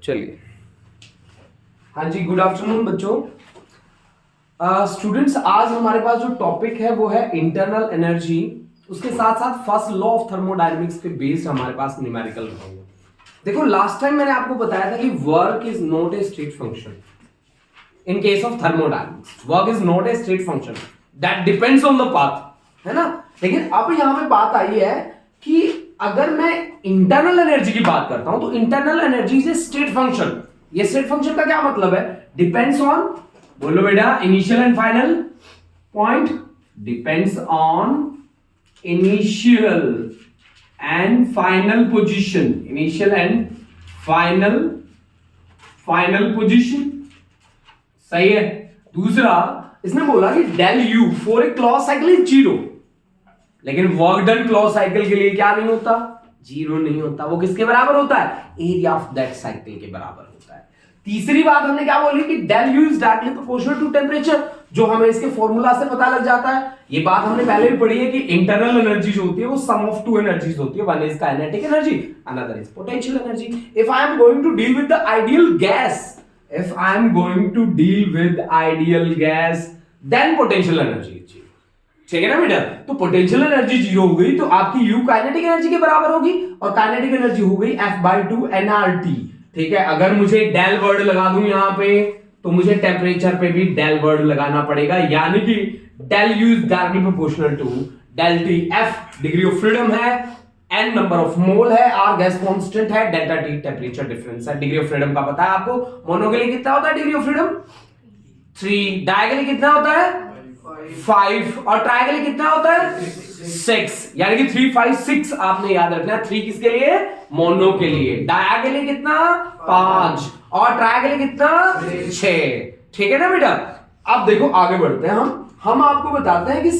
चलिए, हाँ जी, good afternoon बच्चों। स्टूडेंट्स, आज हमारे पास जो टॉपिक है वो है इंटरनल एनर्जी। उसके साथ साथ फर्स्ट लॉ ऑफ थर्मोडायनेमिक्स पे बेस्ड हमारे पास न्यूमेरिकल रहेंगे। देखो, लास्ट टाइम मैंने आपको बताया था कि work is not a straight function in case of thermodynamics. Work is not a straight function that depends on the path, है ना। लेकिन अब यहां पे बात आई है कि अगर मैं इंटरनल एनर्जी की बात करता हूं तो internal energy is a state function. ये स्टेट फंक्शन का क्या मतलब है? डिपेंड्स ऑन, बोलो बेटा, initial and final point. Depends on initial and final position. Initial and final position, सही है। दूसरा, इसने बोला कि del U for a closed cycle is zero, लेकिन वर्क डन क्लॉज साइकिल के लिए क्या नहीं होता? जीरो नहीं होता। वो किसके बराबर होता है? एरिया ऑफ दैट साइकिल के बराबर होता है। तीसरी बात हमने क्या बोली कि del U is directly proportional to temperature, जो हमें इसके फॉर्मूला से पता लग जाता है। ये बात हमने पहले भी पढ़ी है कि इंटरनल एनर्जी जो होती है वो सम ऑफ टू एनर्जीज होती है। One is kinetic energy, another is potential energy. If I am going to deal with the ideal gas, if I am going to deal with ideal gas, then potential energy is zero। ठीक है ना बेटा? तो potential energy zero हो गई तो आपकी U kinetic energy के बराबर होगी, और काइनेटिक एनर्जी हो गई F/2 nRT। ठीक है, अगर मुझे डेल वर्ड लगा दूं यहां पे तो मुझे टेम्परेचर पे भी डेल वर्ड लगाना पड़ेगा, यानी कि del U is directly proportional to del T। F degree of freedom है, n नंबर ऑफ मोल है, r गैस कांस्टेंट है, डेल्टा T टेंपरेचर डिफरेंस है। डिग्री ऑफ फ्रीडम का पता है आपको। मोनो के लिए कितना होता है डिग्री ऑफ फ्रीडम? 3। डाई के लिए कितना होता है? 5। और ट्राई के लिए कितना होता है? 6। यानी कि 3, 5, 6 आपने याद रखना। 3 किसके लिए? मोनो के लिए। डाया के लिए कितना? 5। और ट्राई के लिए कितना? 6। ठीक है ना बेटा? अब देखो, आगे बढ़ते हैं हम आपको बताते हैं कि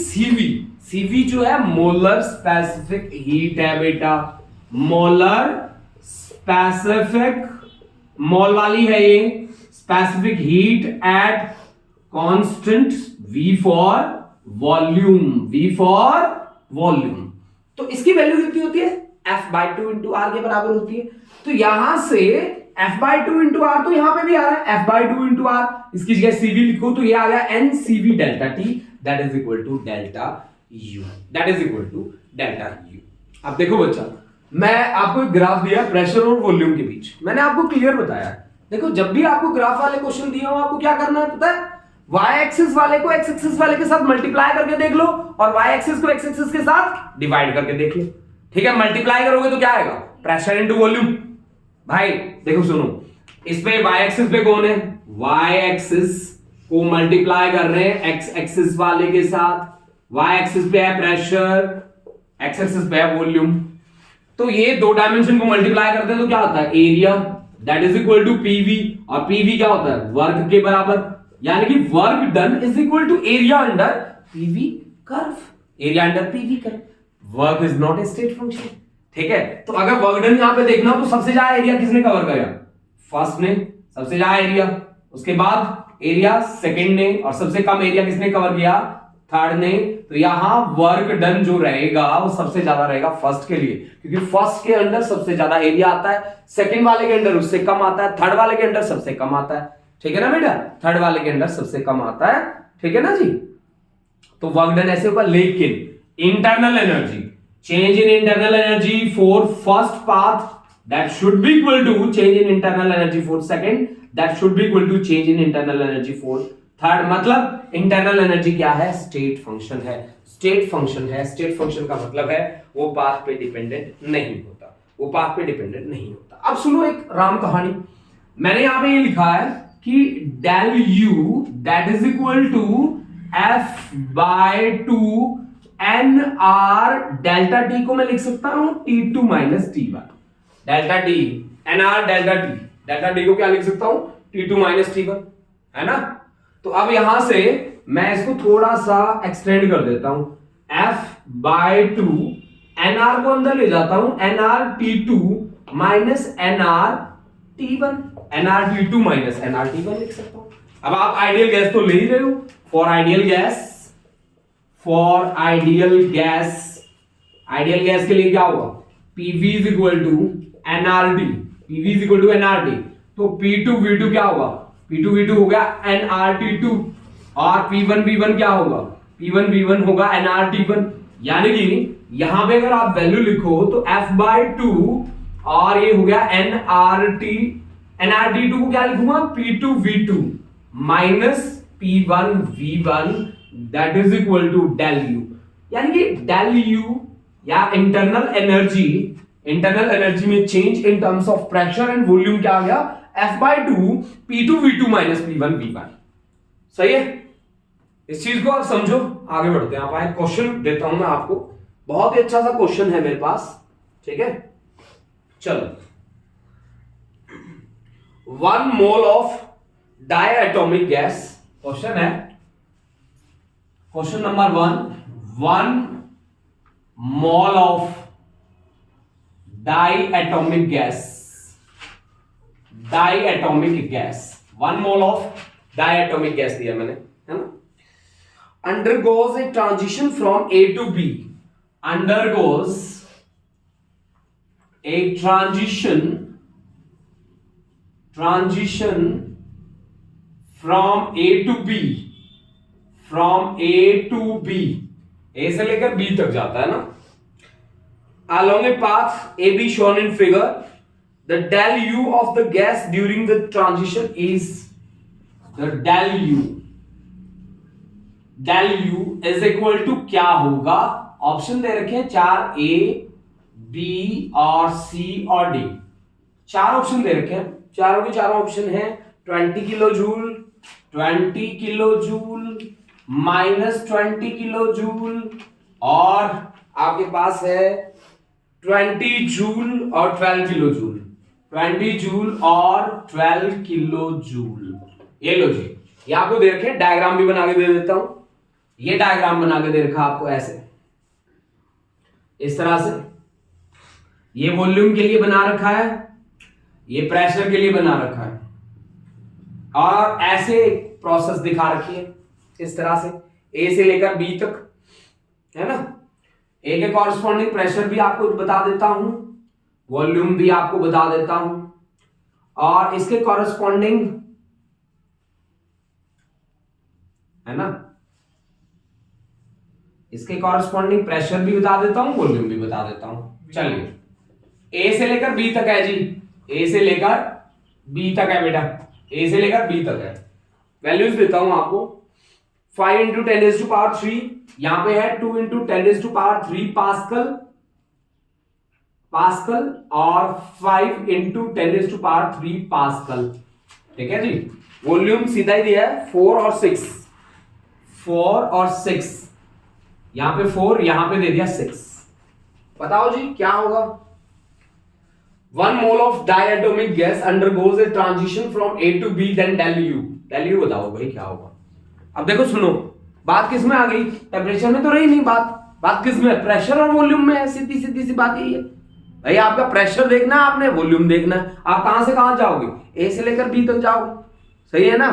सीवी जो है मोलर स्पेसिफिक हीट है बेटा। मोलर स्पेसिफिक, मोल वाली है ये, specific heat at constant V for volume. तो इसकी वैल्यू कितनी होती है? F/2 इंटू R के बराबर होती है। तो यहां से F/2 इंटू R तो यहां पे भी आ रहा है F/2 इंटू R। इसकी जगह CV लिखो तो ये आ गया NCV delta T, that is equal to delta U। अब देखो बच्चा, मैं आपको एक ग्राफ दिया प्रेशर और वॉल्यूम के बीच। मैंने आपको क्लियर बताया है। देखो, जब भी आपको ग्राफ वाले क्वेश्चन दिए हो आपको क्या करना है पता है? y एक्सिस वाले को x एक्सिस वाले के साथ मल्टीप्लाई करके देख लो, और y एक्सिस को x एक्सिस के साथ डिवाइड करके देख लो। ठीक है, मल्टीप्लाई करोगे तो क्या आएगा? Pressure into volume. भाई देखो, सुनो, इस पे y एक्सिस पे कौन है? y एक्सिस को मल्टीप्लाई कर रहे हैं x एक्सिस वाले के साथ। y एक्सिस पे है प्रेशर, x एक्सिस पे है वॉल्यूम। तो ये दो डायमेंशन को मल्टीप्लाई करते हैं तो क्या होता है? Area, that is equal to PV. और पीवी क्या होता है? वर्क के बराबर, यानी कि work done is equal to area under PV curve. Area under PV curve. Work is not a state function. ठीक है, तो अगर वर्क डन यहां पे देखना हो तो सबसे ज्यादा एरिया किसने कवर किया? फर्स्ट ने सबसे ज्यादा एरिया, उसके बाद एरिया सेकंड ने, और सबसे कम एरिया किसने कवर किया? थर्ड ने। तो यहां वर्क डन जो रहेगा वो सबसे ज्यादा रहेगा फर्स्ट के लिए, क्योंकि फर्स्ट के अंडर सबसे ज्यादा एरिया आता है, सेकंड वाले के अंडर उससे कम आता है, थर्ड वाले के अंडर सबसे कम आता है। ठीक है ना बेटा? थर्ड वाले के अंडर सबसे कम आता है। ठीक है ना जी? तो वर्क डन ऐसे होगा। लेकिन internal energy, change in internal energy for first path that should be equal to change in internal energy for second, that should be equal to change in internal energy for third. मतलब internal energy क्या है? State function है। State function है। State function का मतलब है वो path पे डिपेंडेंट नहीं होता, वो पाथ पे डिपेंडेंट नहीं होता। अब सुनो एक राम कहानी। मैंने यहां पे ये लिखा है कि del U that is equal to F/2 nR delta T को मैं लिख सकता हूं T2 minus T1। Delta T nR delta T को क्या लिख सकता हूं? T2 माइनस T1, है ना? तो अब यहां से मैं इसको थोड़ा सा एक्सटेंड कर देता हूं। F/2 nR को अंदर ले जाता हूं, nR T2 minus nR T1, nR T2 minus nR T1 लिख सकता हूं। अब आप आइडियल गैस तो ले ही रहे हो। फॉर आइडियल गैस के लिए क्या होगा? PV is equal to NRT। PV is equal to NRT। तो P2V2 क्या होगा, P2V2 हो गया nRT2 और P1V1 क्या होगा, P1V1 होगा nRT1। यानी कि यहां पे अगर आप वैल्यू लिखो तो F/2 और ये हो गया nRT2 को क्या लिखूंगा, P2V2 minus P1V1 that is equal to del U. यानी कि डेल यू या इंटरनल एनर्जी में change in terms of pressure and volume क्या आ गया, F/2 P2V2 माइनस P1V1। सही है, इस चीज को आप समझो। आगे बढ़ते हैं, आप आए क्वेश्चन देता हूं मैं आपको, बहुत ही अच्छा सा क्वेश्चन है मेरे पास, ठीक है। चलो, 1 mole of diatomic gas, question है, question number 1 mole of diatomic gas 1 mole of diatomic gas दिया मैंने, है ना। undergoes a transition from A to B, undergoes a transition from A to B, A से लेकर B तक जाता है ना, along a path AB shown in figure, the del U of the gas during the transition is the del U is equal to क्या होगा, option दे रखे हैं 4 A, B और C और D, 4 ऑप्शन दे रखे हैं, चारों के चारों ऑप्शन हैं 20 kilo joule minus 20 kilo joule और आपके पास है 20 जूल और 12 किलो जूल, 20 जूल और 12 किलो जूल। ये लो जी, ये आपको दे रखे हैं, डायग्राम भी बना के दे देता हूं। ये डायग्राम बना के दे रखा आपको ऐसे, इस तरह से, ये वॉल्यूम के लिए बना रखा है, ये प्रेशर के लिए बना रखा है, और ऐसे प्रोसेस दिखा रखी है इस तरह से, ए से लेकर बी तक, है ना। ए के कॉरस्पॉन्डिंग प्रेशर भी आपको बता देता हूं, वॉल्यूम भी आपको बता देता हूं, और इसके कॉरस्पॉन्डिंग, है ना, इसके कॉरस्पॉन्डिंग प्रेशर भी बता देता हूं, वॉल्यूम भी बता देता हूं। चलिए, ए से लेकर बी तक है जी, ए से लेकर बी तक है बेटा, ए से लेकर बी तक है। वैल्यूज देता हूं आपको, 5 × 10⁻³ यहां पे है 2 × 10⁻³ पास्कल और 5 × 10⁻³ पास्कल, ठीक है जी। वॉल्यूम सीधा ही दिया है 4 और 6, यहां पे 4, यहां पे दे दिया 6। बताओ जी क्या होगा, 1 mole of diatomic gas undergoes a transition from A to B, then del U बताओ भाई क्या होगा। अब देखो सुनो, बात किस में आ गई, टेम्परेचर में तो रही नहीं बात किस में, प्रेशर और वॉल्यूम में है। सीधी सी बात यही है भाई, आपका प्रेशर देखना है, आपने वॉल्यूम देखना है। आप कहां से कहां जाओगे, ए से लेकर बी तक जाओगे, सही है ना,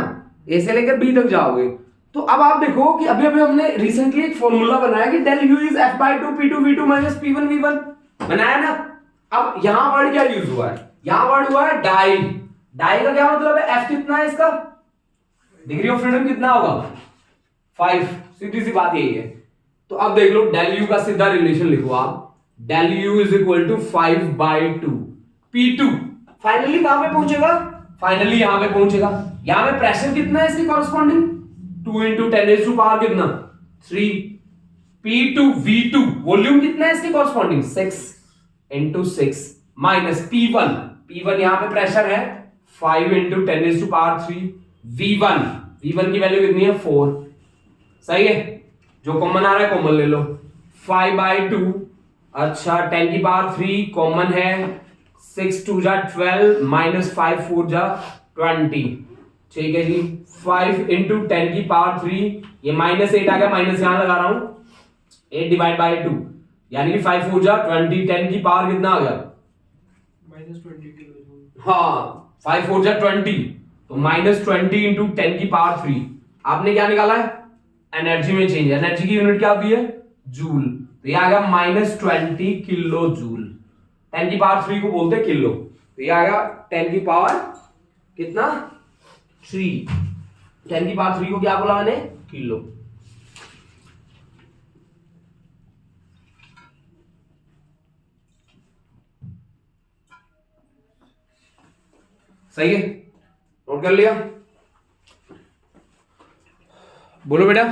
ए से लेकर बी तक जाओगे। तो अब आप देखो कि अभी हमने रिसेंटली एक फॉर्मूला बनाया कि del U is F/2 P2V2 minus P1V1 बनाया ना। अब यहां वर्ड क्या यूज हुआ है, यहां वर्ड हुआ है डाई का क्या मतलब है, F कितना है इसका, डिग्री ऑफ फ्रीडम कितना होगा, 5, सीधी सी बात यही है। तो अब देख लो, डेल यू का सीधा रिलेशन लिखो आप, del U is equal to 5/2 P2, finally कहां पे पहुंचेगा, फाइनली यहां पे पहुंचेगा। यहां पे प्रेशर कितना है इसकी कॉरस्पॉन्डिंग, 2 × 10⁻³ कितना, 3 P2V2, वॉल्यूम कितना है इसकी कॉरस्पॉन्डिंग, 6 × 6 माइनस P1 यहां पे प्रेशर है 5 × 10⁻³ V1 की वैल्यू कितनी है, 4, सही है। जो कॉमन आ रहा है कॉमन ले लो, 5/2, अच्छा 10⁻³ कॉमन है, 6 2 जा 12 माइनस 5 4 जा 20, ठीक है जी। 5 × 10⁻³ ये -8 आ गया, माइनस यहां लगा रहा हूं, 8/2 यानी कि 5 4 जा 20, 10 की पावर कितना आ गया, -20 किलो। हाँ, 5 4 जा 20, तो -20 × 10⁻³ आपने क्या निकाला है, एनर्जी में चेंज। एनर्जी की यूनिट क्या होती है, जूल, तो ये आ गया -20 किलो जूल। 10⁻³ को बोलते हैं किलो, तो ये आ गया 10⁻³ कितना 3, 10 की पावर 3 को क्या बोला मैंने, किलो। सही है, नोट कर लिया, बोलो बेटा।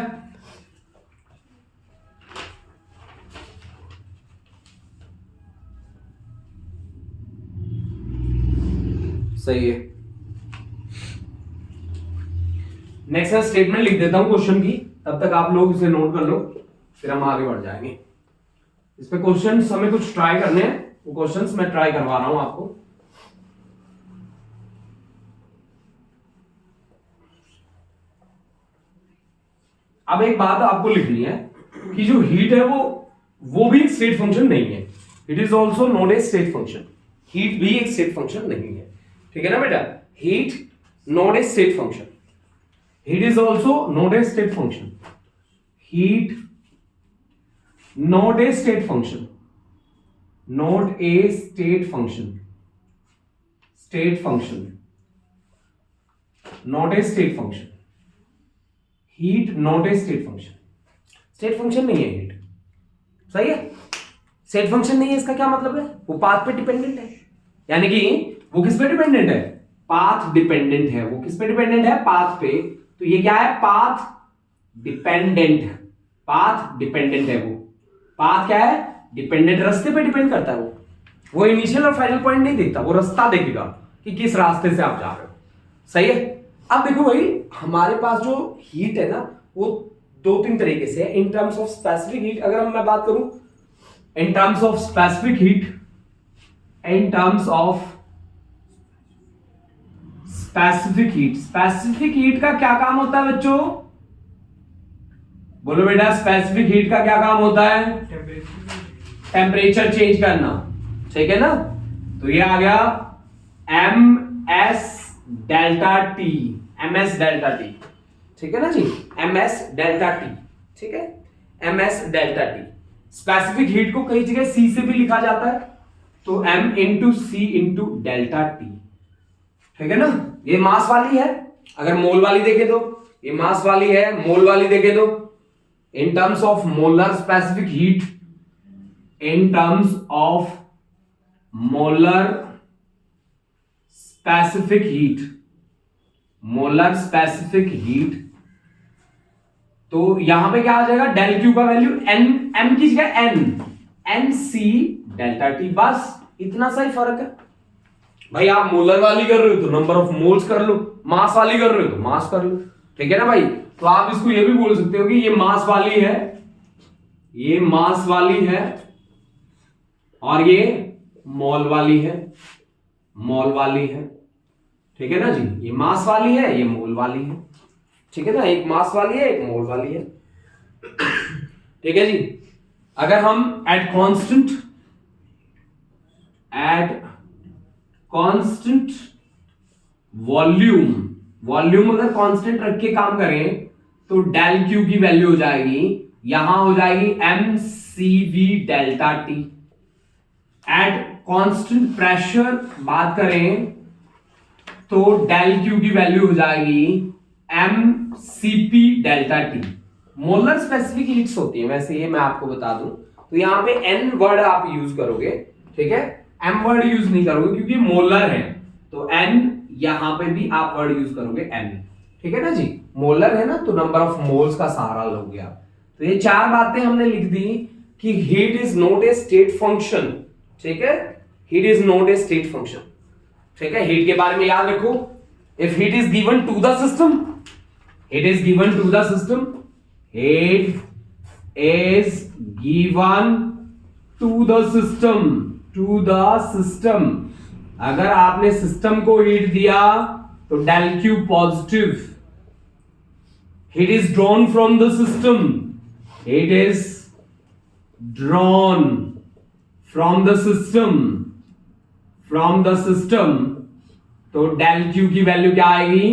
सही है। नेक्स्ट है स्टेटमेंट, लिख देता हूं क्वेश्चन की, तब तक आप लोग इसे नोट कर लो, फिर हम आगे बढ़ जाएंगे। इस पे क्वेश्चंस हमें कुछ ट्राई करने हैं, वो क्वेश्चंस मैं ट्राई करवा रहा हूं आपको। अब एक बात आपको लिखनी है कि जो हीट है वो भी एक स्टेट फंक्शन नहीं है। It is also not a state function. Heat भी एक स्टेट फंक्शन नहीं है, ठीक है ना बेटा। Heat not a state function, heat is also not a state function, heat not a state function, not a state function, state function, not a state function, heat not a state function. State function नहीं है heat, सही है। State function नहीं है, इसका क्या मतलब है, वो पाथ पे डिपेंडेंट है, यानी कि वो किस पे डिपेंडेंट है, पाथ डिपेंडेंट है। वो किस पे डिपेंडेंट है, पाथ पे। तो ये क्या है, पाथ डिपेंडेंट, पाथ डिपेंडेंट है। वो पाथ क्या है, डिपेंडेंट, रास्ते पे डिपेंड करता है। वो इनिशियल और फाइनल पॉइंट नहीं देखता, वो रास्ता देखेगा कि किस रास्ते से आप जा रहे हो, सही है। अब देखो भाई, हमारे पास जो हीट है ना, वो 2-3 तरीके से है। इन टर्म्स ऑफ स्पेसिफिक हीट, अगर मैं बात करूं इन terms of specific heat, in terms of specific heat, specific heat का क्या काम होता है बच्चों, बोलो बेटा। स्पेसिफिक हीट का क्या काम होता है, टेम्परेचर चेंज करना, ठीक है ना। तो ये आ गया ms delta T, ms delta T, ठीक है ना जी, ms डेल्टा टी, ठीक है, ms delta T. Specific heat को कई जगह c से भी लिखा जाता है, तो m इंटू सी इंटू डेल्टा टी, ठीक है ना। ये मास वाली है, अगर मोल वाली देखे तो ये मास वाली है, मोल वाली देखे तो इन terms of molar specific heat, in terms of molar specific heat, molar specific heat, तो यहां पे क्या आ जाएगा, डेल क्यू का वैल्यू n, m की जगह n सी डेल्टा टी, बस इतना सा ही फर्क है भाई। आप मोलर वाली कर रहे हो तो नंबर ऑफ मोल्स कर लो, मास वाली कर रहे हो तो मास कर लो, ठीक है ना भाई। तो आप इसको ये भी बोल सकते हो कि ये मास वाली है, ये मास वाली है, और ये मोल वाली है, मोल वाली है, ठीक है ना जी। ये मास वाली है, ये मोल वाली है, ठीक है ना। एक मास वाली है, एक मोल वाली है, ठीक है जी। अगर हम एट कांस्टेंट वॉल्यूम, वॉल्यूम अगर कांस्टेंट रख के काम करें तो डेल क्यू की वैल्यू हो जाएगी, यहां हो जाएगी M C V delta T. At constant pressure बात करें तो डेल क्यू की वैल्यू हो जाएगी M C P delta T. Molar specific heats होती है वैसे, ये मैं आपको बता दूं। तो यहां पे एन वर्ड आप यूज करोगे, ठीक है, एम वर्ड यूज नहीं करोगे क्योंकि मोलर है, तो एन यहां पे भी आप वर्ड यूज करोगे एन, ठीक है ना जी। मोलर है ना, तो नंबर ऑफ मोल्स का सहारा लोगे आप। तो ये 4 बातें हमने लिख दी कि heat is not a state function, ठीक है, heat is not a state function, ठीक है। हीट के बारे में याद रखो, if heat is given to the system, heat is given to the system, heat is given to the system, to the system. अगर आपने सिस्टम को हीट दिया तो del Q positive. Heat is drawn from the system, heat is drawn from the system, from the system, तो del Q की value क्या आएगी,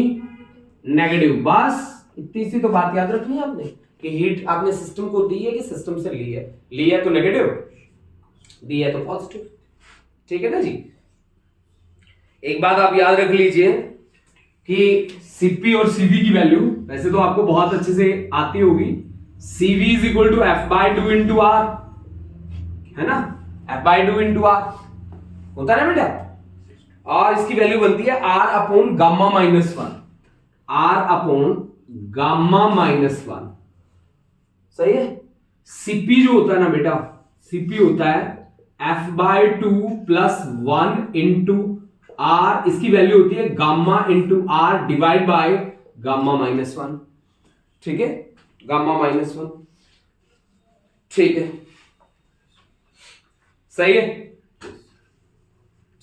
negative. बस इतनी सी तो बात याद रखनी है आपने कि हीट आपने सिस्टम को दी है कि सिस्टम से ली है तो नेगेटिव, दी है तो पॉजिटिव, ठीक है ना जी। एक बात आप याद रख लीजिए कि सीपी और सीवी की वैल्यू वैसे तो आपको बहुत अच्छे से आती होगी। CV is equal to F by two into R, है ना, F by two into R होता है ना बेटा, और इसकी वैल्यू बनती है R upon gamma minus one, R upon gamma minus one, सही है। सीपी जो होता है ना बेटा, सीपी होता है F by two plus one into R, इसकी वैल्यू होती है gamma into R divide by gamma minus one, ठीक है, गामा माइनस वन, ठीक है, सही है,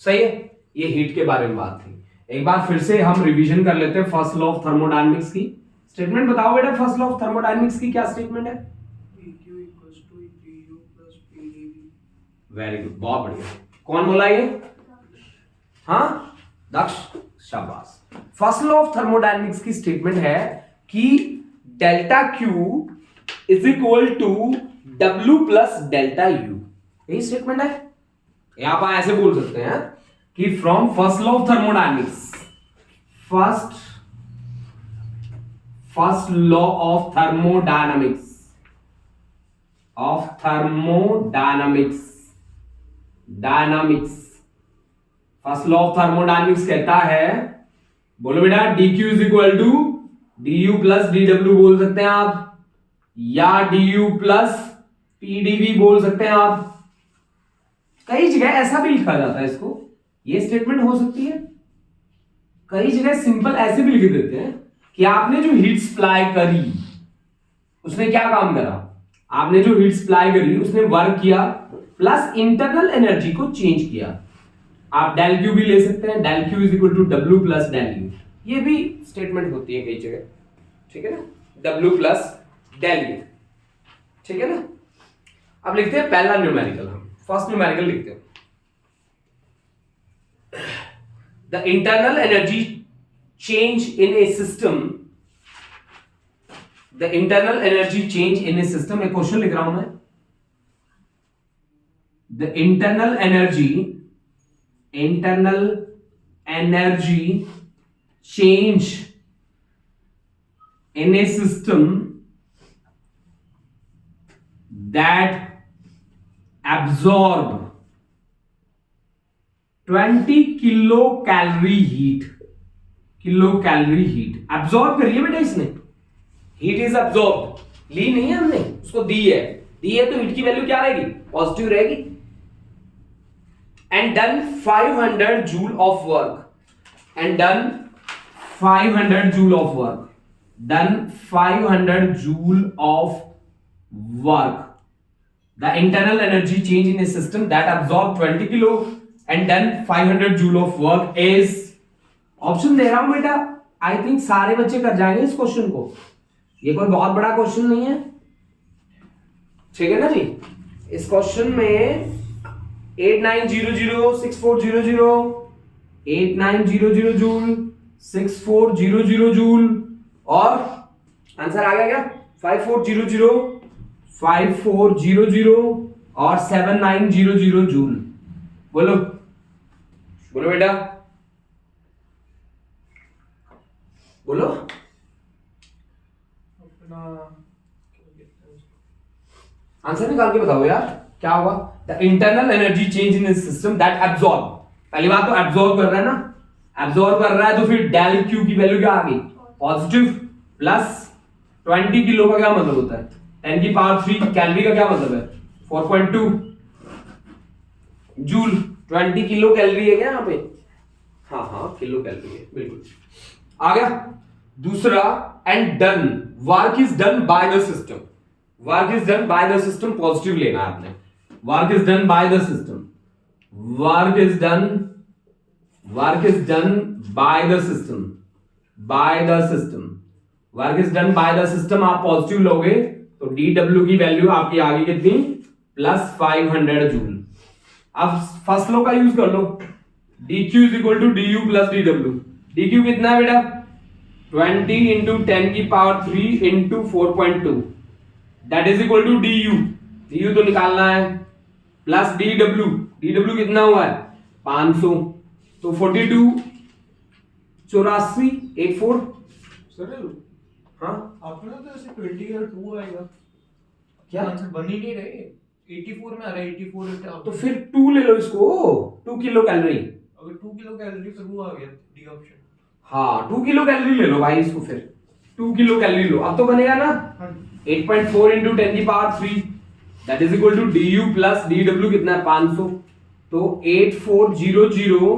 सही है। ये हीट के बारे में बात थी। एक बार फिर से हम रिवीजन कर लेते हैं फर्स्ट लॉ ऑफ थर्मोडायनेमिक्स की। स्टेटमेंट बताओ बेटा, फर्स्ट लॉ ऑफ थर्मोडायनेमिक्स की क्या स्टेटमेंट है? वेरी गुड, बहुत बढ़िया। कौन बोला ये? हाँ, दक्ष, शाबाश। फर्स्ट लॉ ऑफ थर्मोडायनेमिक्स की स्टेटमेंट है कि delta Q is equal to W plus delta U, यही स्टेटमेंट है। या आप ऐसे बोल सकते हैं कि from first law of thermodynamics, first law of thermodynamics, dynamics, first law of thermodynamics कहता है, बोलो बेटा, dq is equal to du plus dw बोल सकते हैं आप, या du प्लस pdv बोल सकते हैं आप। कई जगह ऐसा भी लिखा जाता है इसको, ये स्टेटमेंट हो सकती है। कई जगह सिंपल ऐसे भी लिख देते हैं कि आपने जो हीट सप्लाई करी उसने क्या काम करा, आपने जो हीट सप्लाई करी उसने वर्क किया प्लस इंटरनल एनर्जी को चेंज किया। आप डेल क्यू भी ले सकते हैं, del Q is equal to W plus del U, ये भी स्टेटमेंट होती है कई जगह, ठीक है ना, डब्ल्यू प्लस डेल यू, ठीक है ना। अब लिखते हैं पहला न्यूमेरिकल, हम फर्स्ट न्यूमेरिकल लिखते हैं। The internal energy change in A system, the internal energy change in A system, एक क्वेश्चन लिख रहा हूं मैं। The internal energy change in a system that absorb 20 kilo calorie heat, absorb करिए बेटा इसने, हीट इज एब्जॉर्ब, ली नहीं है हमने, उसको दी है तो हीट की वैल्यू क्या रहेगी? पॉजिटिव रहेगी। and done 500 joule of work, and done 500 joule of work, done 500 joule of work. The internal energy change in a system that absorb 20 kilo and done 500 joule of work is, option दे रहा हूं बेटा, I think सारे बच्चे कर जाएंगे इस question को, ये कोई बहुत बड़ा क्वेश्चन नहीं है, ठीक है ना जी। इस क्वेश्चन में 8900 जूल, 6400 जूल, और आंसर आ गया क्या? 5400 और 7900 जूल। बोलो बेटा, बोलो। आंसर निकाल के बताओ यार, क्या होगा? The internal energy change in system that absorb, पहली बात तो एब्जॉर्ब कर रहा है ना, एब्जॉर्ब कर रहा है तो फिर डेल क्यू की वैल्यू क्या आ गई? पॉजिटिव, प्लस 20 किलो का क्या मतलब होता है? 10 की पावर 3 कैलोरी का क्या मतलब है? 4.2 जूल। 20 किलो कैलोरी है क्या यहाँ पे? हाँ किलो कैलोरी है, बिल्कुल आ गया। दूसरा, and done, work is done by the system, work is done by the system, positive लेना है आपने। Work is done by the system, work is done by the system, work is done by the system, आप positive लोगे तो dw की value आपकी आ गई कितनी? Plus 500 joule. अब फर्स्ट लॉ का यूज कर लो, dq is equal to du plus dw। dq कितना है बेटा? 20 इंटू 10 की power 3 into 4.2, that is equal to du तो निकालना है, प्लस dw कितना हुआ है? 500, तो 42 84 84। सर हाँ आपने तो ऐसे 20 और 2 आएगा, क्या आंसर बन ही नहीं रहे, 84 में आ रहा है 84। तो फिर 2 ले लो इसको, 2 किलो कैलोरी। अगर 2 किलो कैलोरी फिर वो आ गया डी ऑप्शन। हाँ 2 किलो कैलोरी ले लो भाई इसको, फिर 2 किलो कैलोरी लो, अब तो बनेगा ना। 8.4 into 10 की power 3 that is equal to du plus dw कितना है 500, तो 8400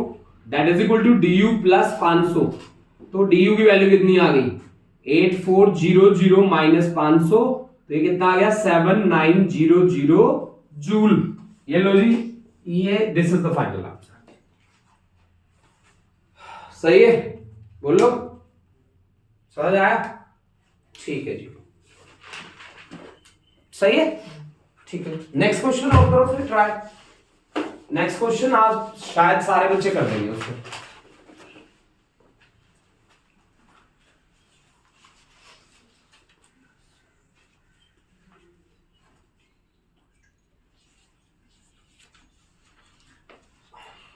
that is equal to du plus 500, तो du की वैल्यू कितनी आ गई 8400 माइनस 500, तो ये कितना आ गया 7900 जूल। ये लो जी, ये this is the final answer. सही है, बोलो समझ आया? ठीक है जी, सही है, ठीक है। नेक्स्ट क्वेश्चन और करो फिर ट्राई। नेक्स्ट क्वेश्चन आज शायद सारे बच्चे कर देंगे उसको।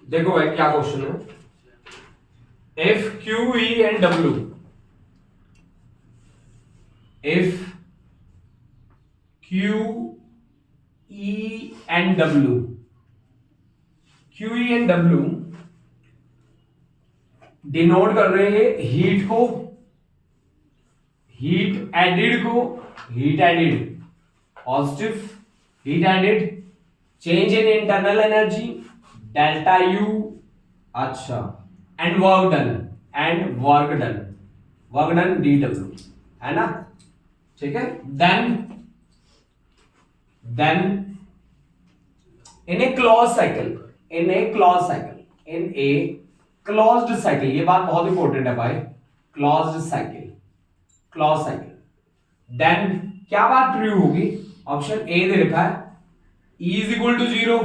देखो भाई क्या क्वेश्चन है, if Q E and W, if Q E and W, Q E and W denote कर रहे हैं हीट को, हीट एडिड को, heat added positive, heat added, change in internal energy delta U, अच्छा, and work done, and work done, work done dw, है ना, ठीक है। Then in a close cycle, in a close cycle, in a closed cycle, ये बात बहुत important है भाई, closed cycle, close cycle, then क्या बात ट्रू होगी, ऑप्शन ए दे रखा है E is equal to 0,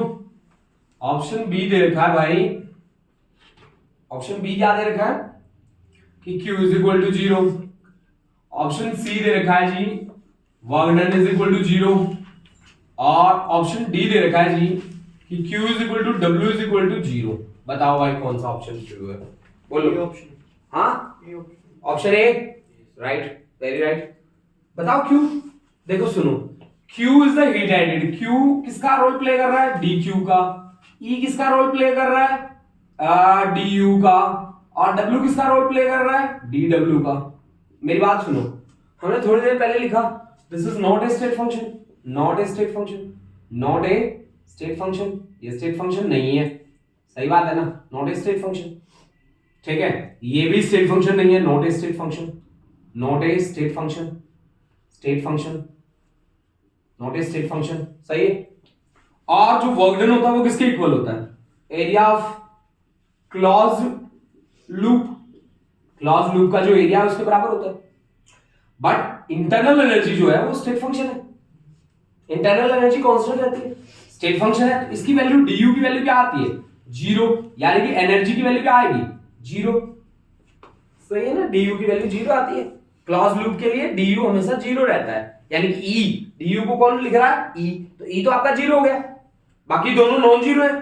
option B दे रखा है भाई, ऑप्शन बी क्या दे रखा है कि Q is equal to 0, option C दे रखा है जी work done is equal to 0, और ऑप्शन डी दे रखा है जी कि Q is equal to W is equal to 0। बताओ भाई कौन सा ऑप्शन ट्रू है, बोलो। ऑप्शन, हाँ option A, right, very right. बताओ क्यों, देखो सुनो, Q is the heat added, Q किसका रोल प्ले कर रहा है dQ का, E किसका रोल प्ले कर रहा है du का, और W किसका रोल प्ले कर रहा है dW का। मेरी बात सुनो, हमने थोड़ी देर पहले लिखा this is not a state function, not a state function, not a state function, ये स्टेट फंक्शन नहीं है, सही बात है ना, नॉट ए स्टेट फंक्शन, ठीक है, ये भी स्टेट फंक्शन नहीं है, not a state function, not a state function, state function, not a state function, सही है। और जो वर्क डन होता है वो किसके इक्वल होता है, area of close loop, close loop का जो एरिया है उसके बराबर होता है। बट इंटरनल एनर्जी जो है वो स्टेट फंक्शन है, इंटरनल एनर्जी कांस्टेंट रहती है, स्टेट फंक्शन है, तो इसकी वैल्यू du की वैल्यू क्या आती है 0, यानी कि एनर्जी की वैल्यू क्या आएगी 0, सही है ना, du की वैल्यू 0 आती है। क्लोज लूप के लिए du हमेशा 0 रहता है, यानी कि E du को कौन लिख रहा है E, तो E तो आपका 0 हो गया, बाकी दोनों नॉन जीरो है,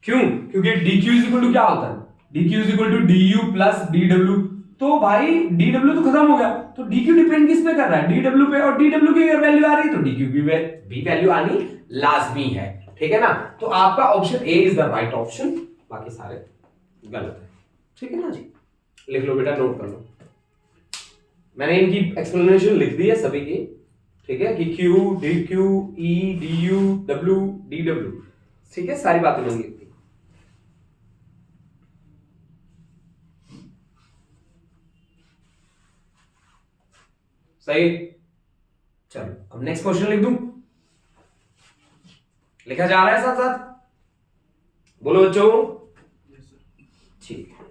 क्यों, क्योंकि dq इज इक्वल टू क्या होता है, dq is equal to du plus dw, तो भाई dw तो खत्म हो गया, तो dq डिपेंड किस पे कर रहा है dw पे, और dw की वैल्यू आ रही है तो dq की भी वैल्यू आनी लाजमी है, ठीक है ना। तो आपका option A is the right option, बाकी सारे गलत है, ठीक है ना जी। लिख लो बेटा, नोट कर लो, मैंने इनकी एक्सप्लेनेशन लिख दी है सभी की, ठीक है, कि q dq e du w dw, ठीक है, सारी बातें मैंने लिख दी। सही, चलो अब नेक्स्ट क्वेश्चन लिख दूं, लिखा जा रहा है साथ साथ, बोलो बच्चों, ठीक है।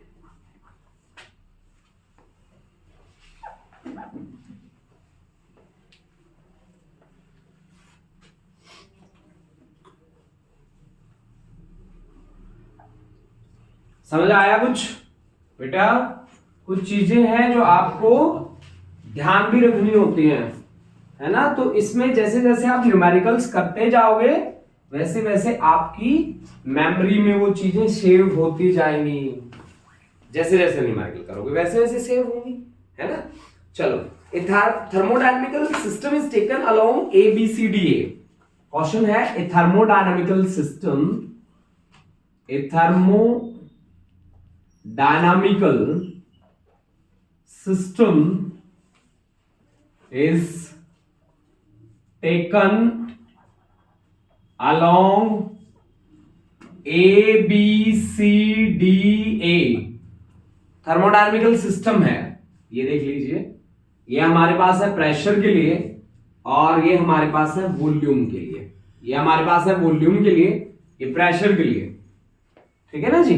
समझ आया कुछ बेटा, कुछ चीजें हैं जो आपको ध्यान भी रखनी होती हैं, है ना, तो इसमें जैसे जैसे आप न्यूमेरिकल्स करते जाओगे वैसे वैसे आपकी मेमोरी में वो चीजें सेव होती जाएंगी, जैसे जैसे न्यूमेरिकल करोगे वैसे वैसे सेव होंगी, है ना। चलो, thermodynamical system is taken along A B C D A. Question है A thermodynamical system, A thermodynamical system is taken along A B C D A। Thermodynamical system है, ये देख लीजिए, ये हमारे पास है प्रेशर के लिए और ये हमारे पास है वॉल्यूम के लिए। ये हमारे पास है वॉल्यूम के लिए, ये प्रेशर के लिए, ठीक है ना जी।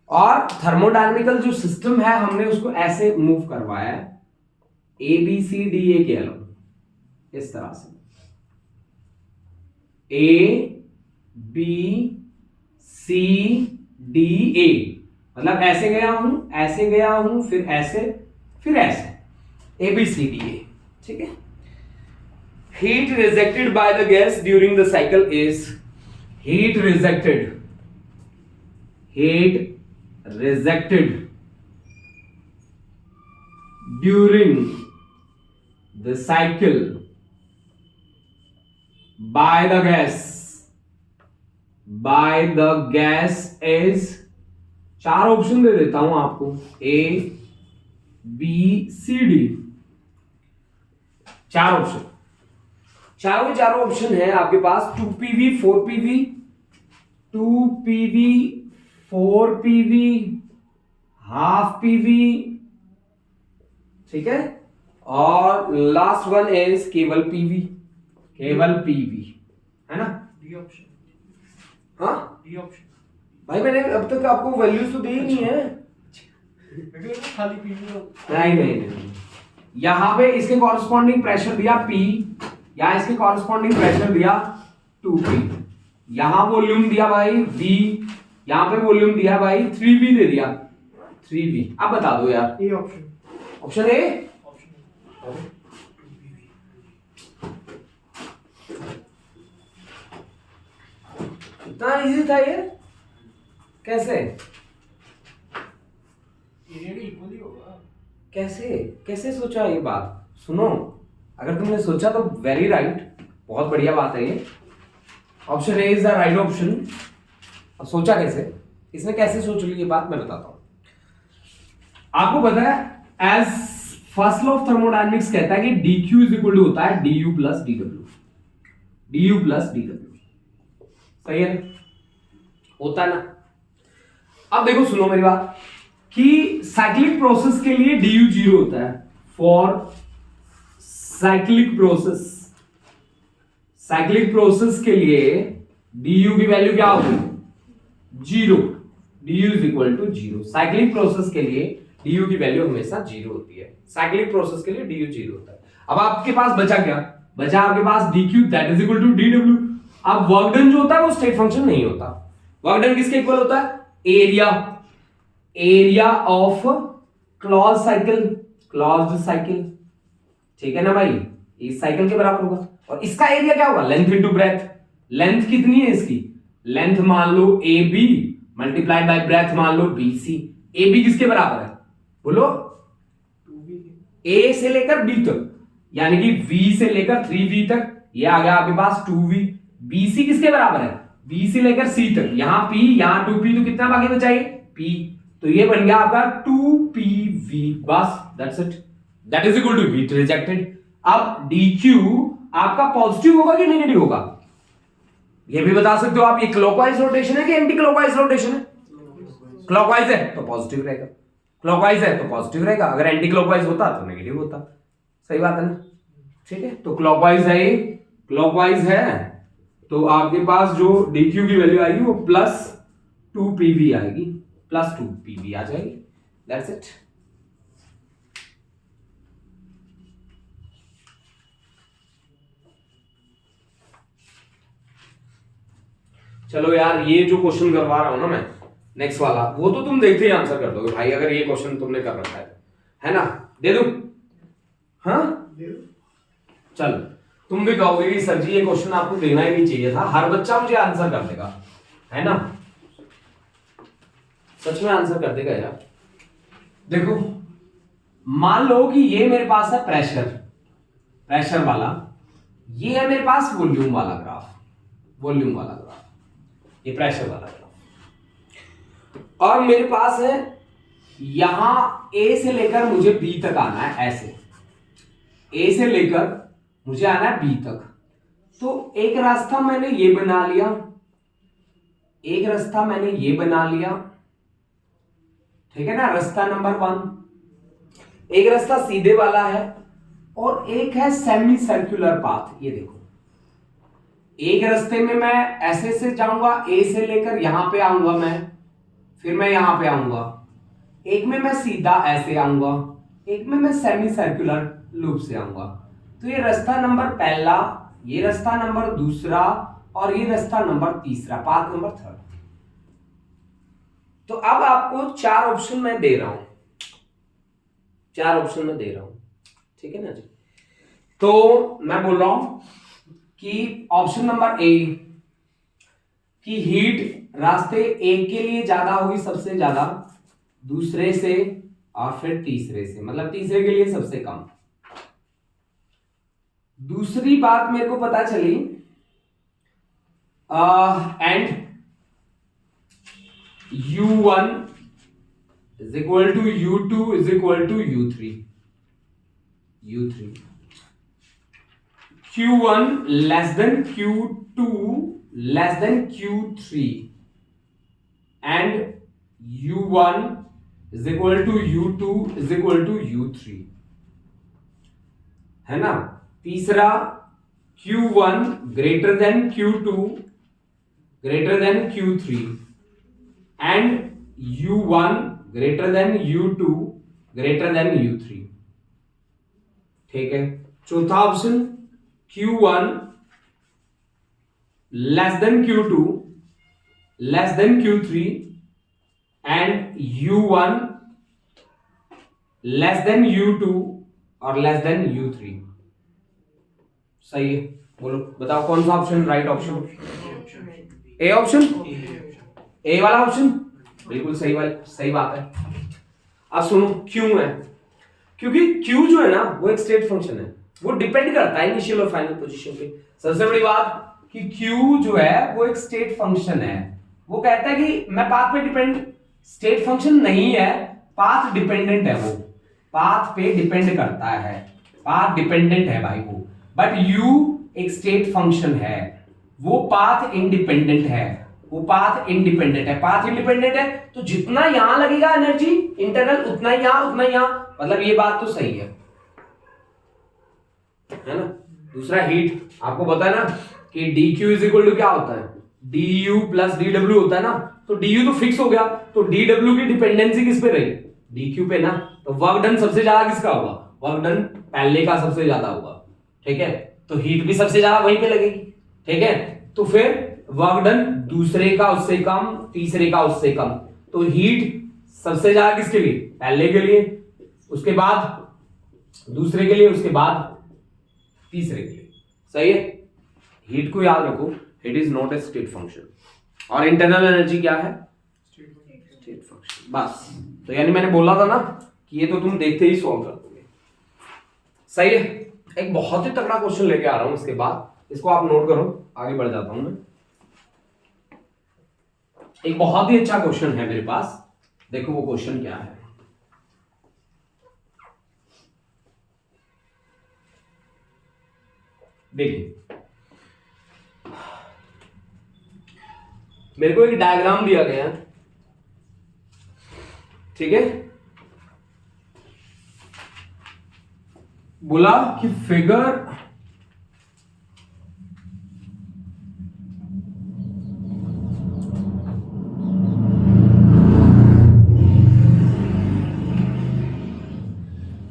और थर्मोडायनेमिकल जो सिस्टम है हमने उसको ऐसे मूव करवाया है ए बी सी डी ए के अलोंग, इस तरह से ए बी सी डी ए, मतलब ऐसे गया हूं, ऐसे गया हूं, फिर ऐसे, फिर ऐसे, ए बी सी डी ए, ठीक है। Heat rejected by the gas during the cycle is, heat rejected during the cycle by the gas is, चार ऑप्शन दे देता हूं आपको, ए बी सी डी, चार ऑप्शन, चारों ऑप्शन है आपके पास। 2PV 4PV, 2PV 4PV, half PV, ठीक है, और लास्ट वन इज केवल PV, केवल PV, है ना। डी ऑप्शन, हाँ डी ऑप्शन भाई, मैंने अब तक आपको वैल्यूज तो दी ही नहीं है। खाली पीवी हो। नहीं, यहां पे इसके कॉरेस्पॉन्डिंग प्रेशर दिया P, या इसके कॉरेस्पॉन्डिंग प्रेशर दिया 2P, यहां वॉल्यूम दिया भाई V, यहां पे वॉल्यूम दिया भाई 3V दे दिया, 3V। अब बता दो यार, A option, option A, option इतना इजी था ये, कैसे एरिया भी इक्वली होगा। कैसे कैसे सोचा ये बात। सुनो, अगर तुमने सोचा तो वेरी राइट, बहुत बढ़िया बात है ये। Option A is the right option. अब सोचा कैसे, इसने कैसे सोच ली ये बात मैं बताता हूं आपको। पता है as first law of thermodynamics कहता है कि dq इज इक्वल टू होता है du plus dw, du plus dw, सही है ना, होता है ना। अब देखो, सुनो मेरी बात, कि साइक्लिक प्रोसेस के लिए du 0 होता है। फॉर साइक्लिक प्रोसेस के लिए du की वैल्यू क्या होगी, 0, du is equal to 0। Cyclic process के लिए du की वैल्यू हमेशा 0 होती है, साइक्लिक प्रोसेस के लिए du 0 होता है। अब आपके पास बचा क्या, बचा आपके पास dq that is equal to dw। अब वर्क डन जो होता है वो स्टेट फंक्शन नहीं होता, वर्क डन किसके इक्वल होता है, एरिया ऑफ क्लोज्ड साइकिल, ठीक है ना भाई, इस साइकिल के बराबर होगा। और इसका एरिया क्या होगा, लेंथ इनटू ब्रेथ। लेंथ कितनी है इसकी, लेंथ मान लो AB मल्टीप्लाइड बाय ब्रेथ मान लो BC। AB किसके बराबर है बोलो, 2V A से लेकर B तक, यानी कि V से लेकर 3V तक, ये आ गया आपके पास 2V। BC किसके बराबर है, B से लेकर C तक, यहां P, यहां 2P, तो कितना बाकी बचाइए P, तो ये बन गया आपका 2PV, बस that's it, that is equal to heat rejected. अब dq आपका पॉजिटिव होगा कि नेगेटिव होगा, ये भी बता सकते हो आप। ये क्लॉकवाइज रोटेशन है कि एंटी क्लॉकवाइज रोटेशन है, क्लॉकवाइज है तो पॉजिटिव रहेगा, क्लॉकवाइज है तो पॉजिटिव रहेगा, अगर एंटी क्लॉकवाइज होता तो नेगेटिव होता, सही बात है ना, ठीक है। तो क्लॉकवाइज है, ये क्लॉकवाइज है, तो आपके पास जो dq की वैल्यू आएगी वो प्लस 2PV आएगी, प्लस 2PV आ जाएगी, दैट्स इट। चलो यार, ये जो क्वेश्चन करवा रहा हूं ना मैं नेक्स्ट वाला, वो तो तुम देखते ही आंसर कर दोगे भाई, अगर ये क्वेश्चन तुमने कर रखा है ना, दे दूं, हाँ चल, तुम भी कहोगे कि सर जी ये क्वेश्चन आपको देना ही नहीं चाहिए था, हर बच्चा मुझे आंसर कर देगा, है ना, सच में आंसर कर देगा यार, देखो मान लो कि ये मेरे पास है प्रेशर वाला, ये है मेरे पास वॉल्यूम वाला ग्राफ, ये प्रेशर वाला ग्राफ, और मेरे पास है यहां ए से लेकर मुझे बी तक आना है, ऐसे ए से लेकर मुझे आना है बी तक। तो एक रास्ता मैंने ये बना लिया, ठीक है ना, रास्ता नंबर 1। एक रास्ता सीधे वाला है और एक है सेमी सर्कुलर पाथ। ये देखो, एक रास्ते में मैं ऐसे से जाऊंगा, ए से लेकर यहां पे आऊंगा मैं, फिर मैं यहां पे आऊंगा। एक में मैं सीधा ऐसे आऊंगा, एक में मैं सेमी सर्कुलर लूप से आऊंगा। तो ये रास्ता नंबर पहला, ये रास्ता नंबर दूसरा, और ये रास्ता नंबर तीसरा, पाथ नंबर 3। तो अब आपको 4 ऑप्शन मैं दे रहा हूं, ठीक है ना जी। तो मैं बोल रहा हूं कि ऑप्शन नंबर ए कि हीट रास्ते एक के लिए ज्यादा होगी, सबसे ज्यादा, दूसरे से, और फिर तीसरे से, मतलब तीसरे के लिए सबसे कम। दूसरी बात मेरे को पता चली, and U1 is equal to U2 is equal to U3, Q1 less than Q2 less than Q3 and U1 is equal to U2 is equal to U3, है ना। तीसरा Q1 greater than Q2 greater than Q3 and U1 greater than U2 greater than U3, ठीक है। चौथा option Q1 less than Q2 less than Q3 and U1 less than U2 और less than U3। सही है, बोलो बताओ कौन सा option right option? A option, A वाला ऑप्शन बिल्कुल सही बात है। अब सुनो क्यों है, क्योंकि Q जो है ना वो एक स्टेट फंक्शन है, वो डिपेंड करता है इनिशियल और फाइनल पोजीशन पे। सबसे बड़ी बात कि Q जो है वो एक स्टेट फंक्शन है, वो कहता है कि मैं पाथ पे डिपेंड, स्टेट फंक्शन नहीं है, पाथ डिपेंडेंट है, वो पाथ पे डिपेंड करता है, पाथ डिपेंडेंट है भाई वो। बट U एक स्टेट फंक्शन है, वो पाथ इंडिपेंडेंट है, पाथ इंडिपेंडेंट है, तो जितना यहां लगेगा एनर्जी इंटरनल उतना ही यहां, मतलब ये बात तो सही है ना। दूसरा हीट आपको पता है ना कि dq इज इक्वल टू क्या होता है, du प्लस dw होता है ना। तो du तो फिक्स हो गया, तो dw की डिपेंडेंसी किस पे रही, dq पे ना। तो वर्क डन सबसे ज्यादा किसका होगा, वर्क डन पहले का सबसे ज्यादा होगा, ठीक है। तो हीट भी सबसे ज्यादा वहीं पे लगेगी, ठीक है। तो फिर वर्क डन दूसरे का उससे कम, तीसरे का उससे कम। तो हीट सबसे ज्यादा किसके लिए, पहले के लिए, उसके बाद दूसरे के लिए, उसके बाद तीसरे के लिए। सही है, हीट को याद रखो, it is not a state function. और इंटरनल एनर्जी क्या है, स्टेट फंक्शन, बस। तो यानी मैंने बोला था ना कि ये तो तुम देखते ही सॉल्व कर दोगे। सही है, एक बहुत ही तगड़ा क्वेश्चन लेके आ रहा हूं इसके बाद, इसको आप नोट करो, आगे बढ़ जाता हूं मैं। एक बहुत ही अच्छा क्वेश्चन है मेरे पास, देखो वो क्वेश्चन क्या है। देखिए मेरे को एक डायग्राम दिया गया है, ठीक है। बोला कि फिगर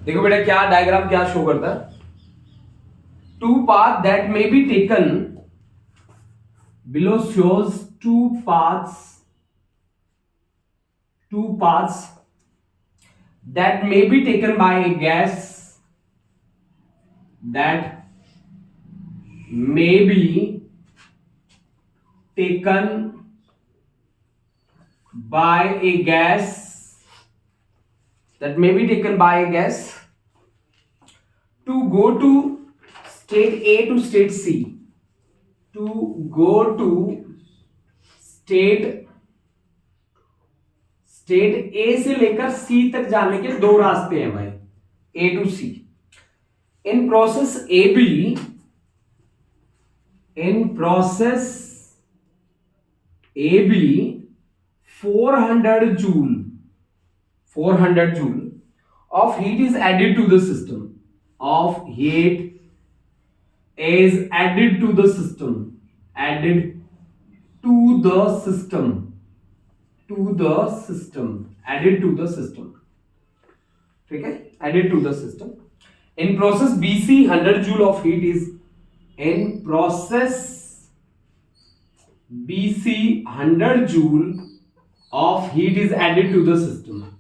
देखो बेटा क्या डायग्राम क्या शो करता है, two path that may be taken below shows two paths that may be taken by a gas that may be taken by a gas that may be taken by a gas to go to state A to state C. To go to state A से लेकर C तक जाने के दो रास्ते हैं भाई, A to C. In process AB, 400 joule of heat is added to the system. Added to the system. ठीक है, added to the system. In process BC, 100 joule of heat is in process BC 100 joule of heat is added to the system.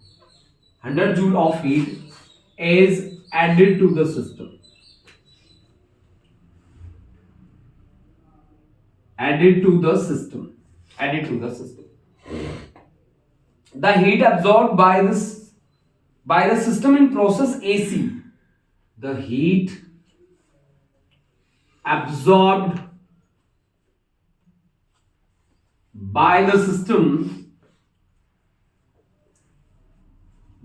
100 joule of heat is added to the system. Added to the system. The heat absorbed by the system in process AC. The heat absorbed by the system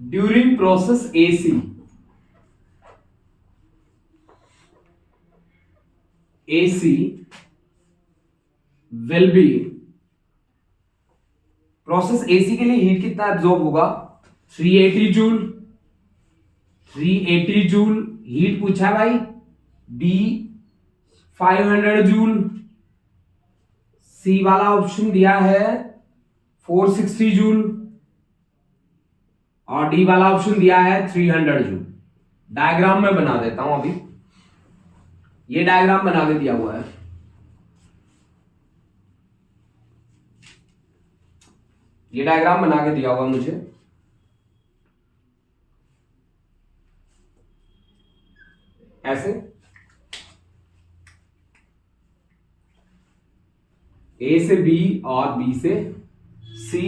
during process AC will be, process AC के लिए heat कितना absorb होगा? 380 joule heat पूछा है भाई. B 500 joule. सी वाला option दिया है 460 जूल और डी वाला ऑप्शन दिया है 300 जूल. डायग्राम में बना देता हूं अभी. ये डायग्राम बना के दिया हुआ है. ये डायग्राम बना के दिया हुआ मुझे. ऐसे ए से बी और बी से सी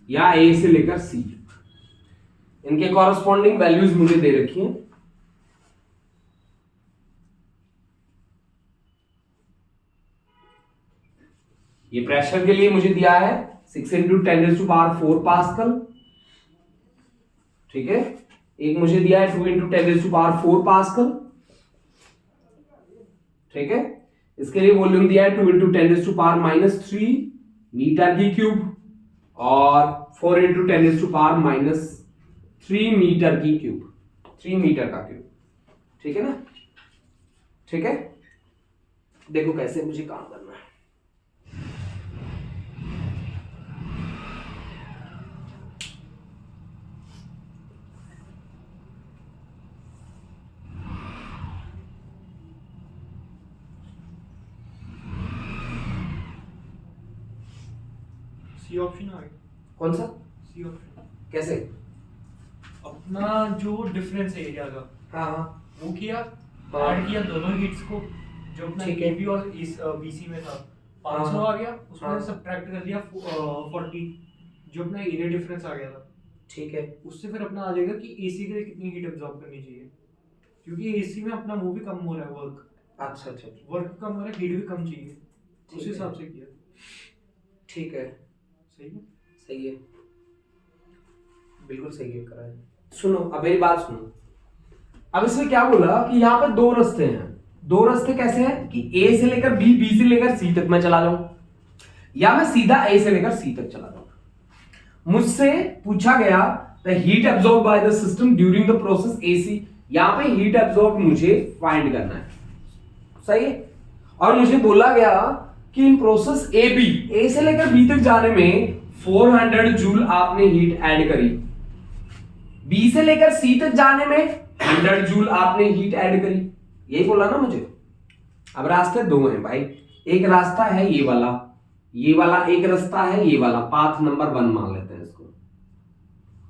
या ए से लेकर सी, इनके कॉरस्पॉन्डिंग वैल्यूज मुझे दे रखी हैं. ये प्रेशर के लिए मुझे दिया है 6 × 10⁴ पास्कल. ठीक है. एक मुझे दिया है 2 × 10⁴ पास्कल. ठीक है. इसके लिए वॉल्यूम दिया है 2 × 10⁻³ मीटर की क्यूब और 4 × 10⁻³ मीटर की क्यूब. 3 मीटर का क्यूब. ठीक है ना. ठीक है. देखो कैसे मुझे काम करना है. सी ऑप्शन आ गया. कौन सा? C option. कैसे? अपना जो डिफरेंस है एरिया का, हाँ वो किया, हाँ. ऐड किया दोनों हीट्स को. जो अपना ठीक है. AB और इस BC में था 500 हाँ. आ गया, उसमें हाँ. सब्ट्रैक्ट कर दिया 40, जो अपना एरिया डिफरेंस आ गया था. ठीक है. उससे फिर अपना आ जाएगा कि AC के लिए कितनी हीट एब्जॉर्ब करनी चाहिए, क्योंकि AC में अपना वो भी कम हो रहा है, अच्छा. वर्क कम हो रहा है, हीट भी कम चाहिए. ठीक उस है. हिसाब से किया. ठीक है. सही है. सही है. बिल्कुल सही है. करा है. सुनो, अब मेरी बात सुनो. अब इसमें क्या बोला कि यहाँ पे दो रास्ते हैं. दो रास्ते कैसे हैं कि A से लेकर B, B से लेकर C तक मैं चला जाऊं, या मैं सीधा A से लेकर C तक चला जाऊं. मुझसे पूछा गया the heat absorb by the system during the process AC. यहाँ पे हीट एब्जॉर्ब मुझे फाइंड करना है. सही है. और मुझे बोला गया कि इन प्रोसेस AB, A से लेकर B तक जाने में 400 जूल आपने हीट ऐड करी. B से लेकर C तक जाने में 100 जूल आपने हीट ऐड करी. यही बोला ना मुझे. अब रास्ते दो हैं भाई. एक रास्ता है ये वाला एक रास्ता है ये वाला, पाथ नंबर 1 मान लेते हैं इसको,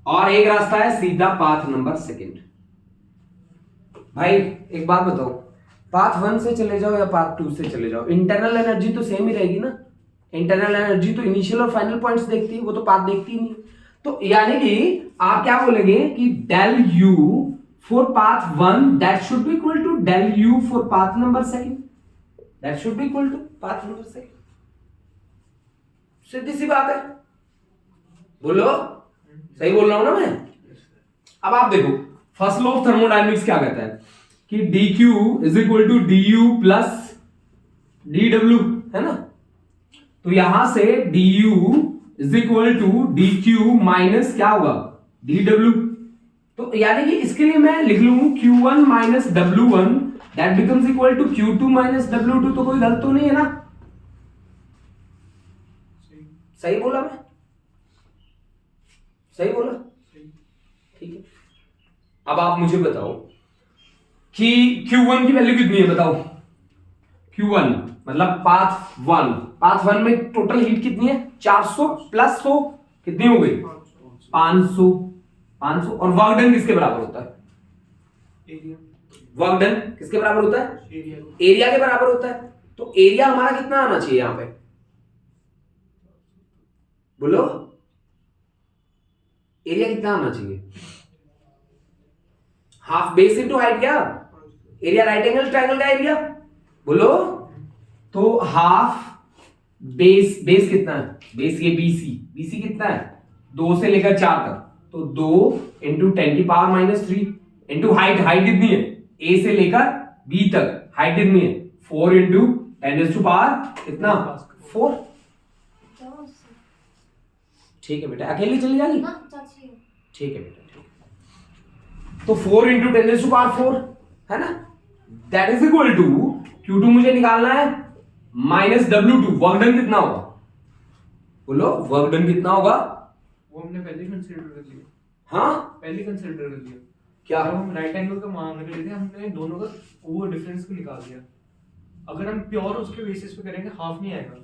और एक रास्ता है सीधा पाथ नंबर 2. भाई एक बात बताओ, पाथ 1 से चले जाओ या पाथ 2 से चले जाओ, इंटरनल एनर्जी तो सेम ही रहेगी ना. इंटरनल एनर्जी तो इनिशियल और फाइनल पॉइंट्स देखती है, वो तो पाथ देखती ही नहीं. तो यानी कि आप क्या बोलेंगे कि del U for path 1 that should be equal to del U for path number 2, that should be equal to path number 2। सीधी सी बात है, बोलो सही बोल रहा हूं ना मैं। अब आप देखो फर्स्ट लॉ ऑफ थर्मोडायनेमिक्स क्या कहता है कि dq is equal to du plus dw, है ना। तो यहां से du is equal to dq minus क्या होगा dw। तो यानी कि इसके लिए मैं लिख लूं q1 minus w1 that becomes equal to q2 minus w2। तो कोई गलत तो नहीं है ना, सही बोला मैं, सही बोला, ठीक है। अब आप मुझे बताओ कि Q1 की वैल्यू कितनी है, बताओ। Q1 मतलब पाथ 1 में टोटल हीट कितनी है 400 प्लस 100 कितनी हो गई 500। और वर्क डन किसके बराबर होता है, वर्क डन किसके बराबर होता है, एरिया के बराबर होता है। तो एरिया हमारा कितना आना चाहिए यहां पे, बोलो एरिया कितना आना चाहिए, हाफ बेस इनटू हाइट, क्या एरिया राइट एंगल ट्रायंगल का एरिया, बोलो। तो हाफ बेस कितना है, बेस ये बीसी कितना है 2 से लेकर 4 तक, तो 2 इंटू 10 की पावर माइनस 3 इंटू हाइट कितनी है ए से लेकर बी तक हाइट कितनी है 4 इंटू 10 टू पावर कितना 4। ठीक है बेटा, अकेली चली जाएगी, ठीक है बेटा, ठीक है। तो 4 इंटू 10 टू पावर 4 है ना, that is equal to Q2 मुझे निकालना है माइनस W2। वर्क डन कितना होगा, बोलो वर्क डन कितना होगा, वो हमने पहले कंसीडर कर लिया, हाँ पहले कंसीडर कर लिया। क्या, जब हम राइट एंगल का मान निकाले थे हमने दोनों का वो डिफरेंस को निकाल दिया। अगर हम प्योर उसके बेसिस पे करेंगे हाफ नहीं आएगा,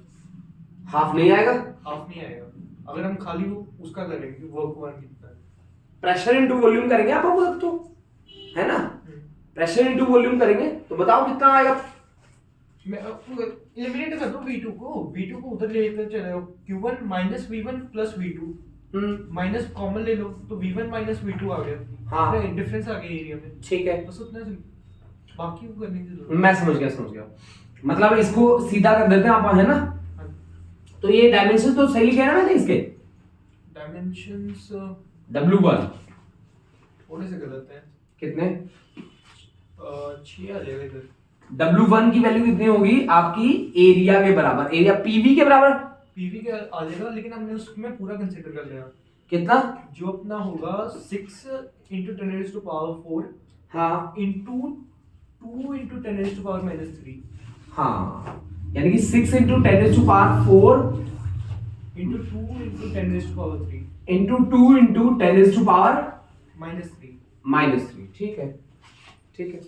हाफ नहीं आएगा, हाफ नहीं आएगा। अगर हम खाली वो उसका करेंगे वर्क वन कितना है, प्रेशर इनटू वॉल्यूम करेंगे आप लोग तो, है ना, प्रेशर इनटू वॉल्यूम करेंगे तो बताओ कितना आएगा। मैं एलिमिनेट कर दो V2 को उधर ले लेकर चले जाओ। Q1 minus V1 plus V2 minus common ले लो तो V1 माइनस V2 आ गया, हाँ डिफरेंस आ गया एरिया में, ठीक है। बस उतना बाकी को करने की जरूरत। मैं समझ गया, मतलब इसको सीधा कर देते हैं आप, है ना। तो ये डायमेंशन तो सही लिखे ना मैंने, इसके डायमेंशंस W1 थोड़े से गलत है, कितने 6 आ जाएगा इधर। W1 की वैल्यू कितनी होगी आपकी एरिया के बराबर, एरिया PV के बराबर, PV के आ जाएगा, लेकिन हमने उसमें पूरा कंसीडर कर लिया। कितना, जो अपना होगा 6 इंटू 10 रेज़ टू पावर 4 हाँ into 2 into 10 raise to power minus 3, हाँ, यानी कि 6 into 10 to power 4 into 2 into 10 raise to power 3 into 2 into 10 to power minus 3। ठीक है, ठीक है।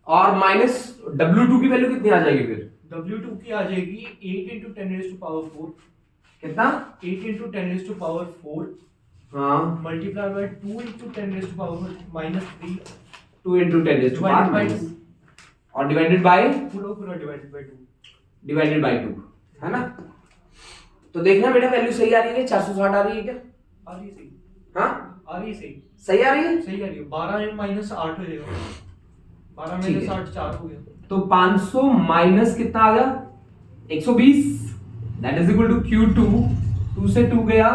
और माइनस W2 की वैल्यू कितनी आ जाएगी फिर, W2 की आ जाएगी 8 इंटू 10 रेज़ टू पावर 4, कितना 8 इंटू 10 रेज़ टू पावर 4 हाँ multiply by 2 into 10 raise to power minus 3 2 into 10 to power minus और डिवाइडेड बाय पूरा डिवाइडेड बाय 2, है ना। तो देखना बेटा वैल्यू सही आ रही है, 460 आ रही है क्या, आ रही है सही, हाँ आ रही है सही, सही आ रही है, सही आ रही है। 12 माइनस 8 हो जाएगा, 12 ठीक माइनस है। 8 4 हो गया। तो 500 माइनस कितना आ गया 120, that is equal to Q2, 2 से 2 गया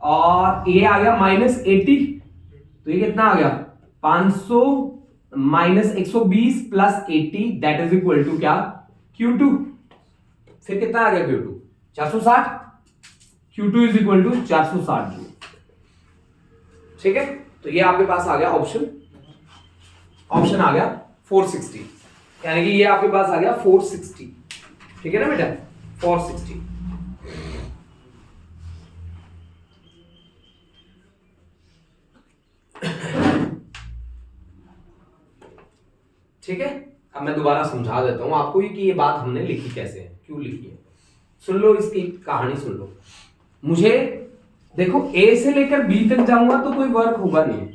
और ये आ गया माइनस 80, तो ये कितना आ गया 500 minus 120 plus 80 that is equal to क्या Q2। फिर कितना आ गया Q2 460, Q2 is equal to 460 joule, ठीक है। तो ये आपके पास आ गया ऑप्शन आ गया 460, यानी कि ये आपके पास आ गया 460, ठीक है ना बेटा 460। ठीक है, अब मैं दोबारा समझा देता हूं आपको कि ये बात हमने लिखी कैसे है, क्यों लिखी है। सुन लो इसकी कहानी, सुन लो। मुझे देखो A से लेकर B तक जाऊंगा तो कोई वर्क होगा नहीं,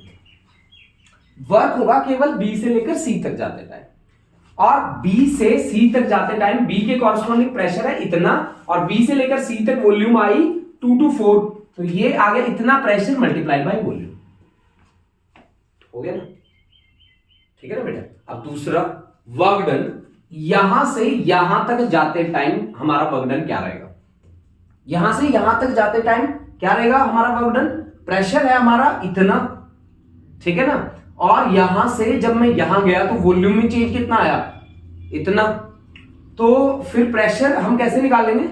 वर्क होगा केवल B से लेकर C तक जाते टाइम, और B से C तक जाते टाइम B के कॉरस्पॉन्डिंग प्रेशर है इतना, और B से लेकर C तक वॉल्यूम आई 2 to 4 तो ये आ गया इतना प्रेशर मल्टीप्लाइड बाय वॉल्यूम, हो गया ना, ठीक है ना बेटा। अब दूसरा वर्क डन, यहां से यहां तक जाते टाइम हमारा वर्क डन क्या रहेगा, यहां से यहां तक जाते टाइम क्या रहेगा हमारा वर्क डन, प्रेशर है हमारा इतना, ठीक है ना, और यहां से जब मैं यहां गया तो वॉल्यूम में चेंज कितना आया, इतना, तो फिर प्रेशर हम कैसे निकालेंगे,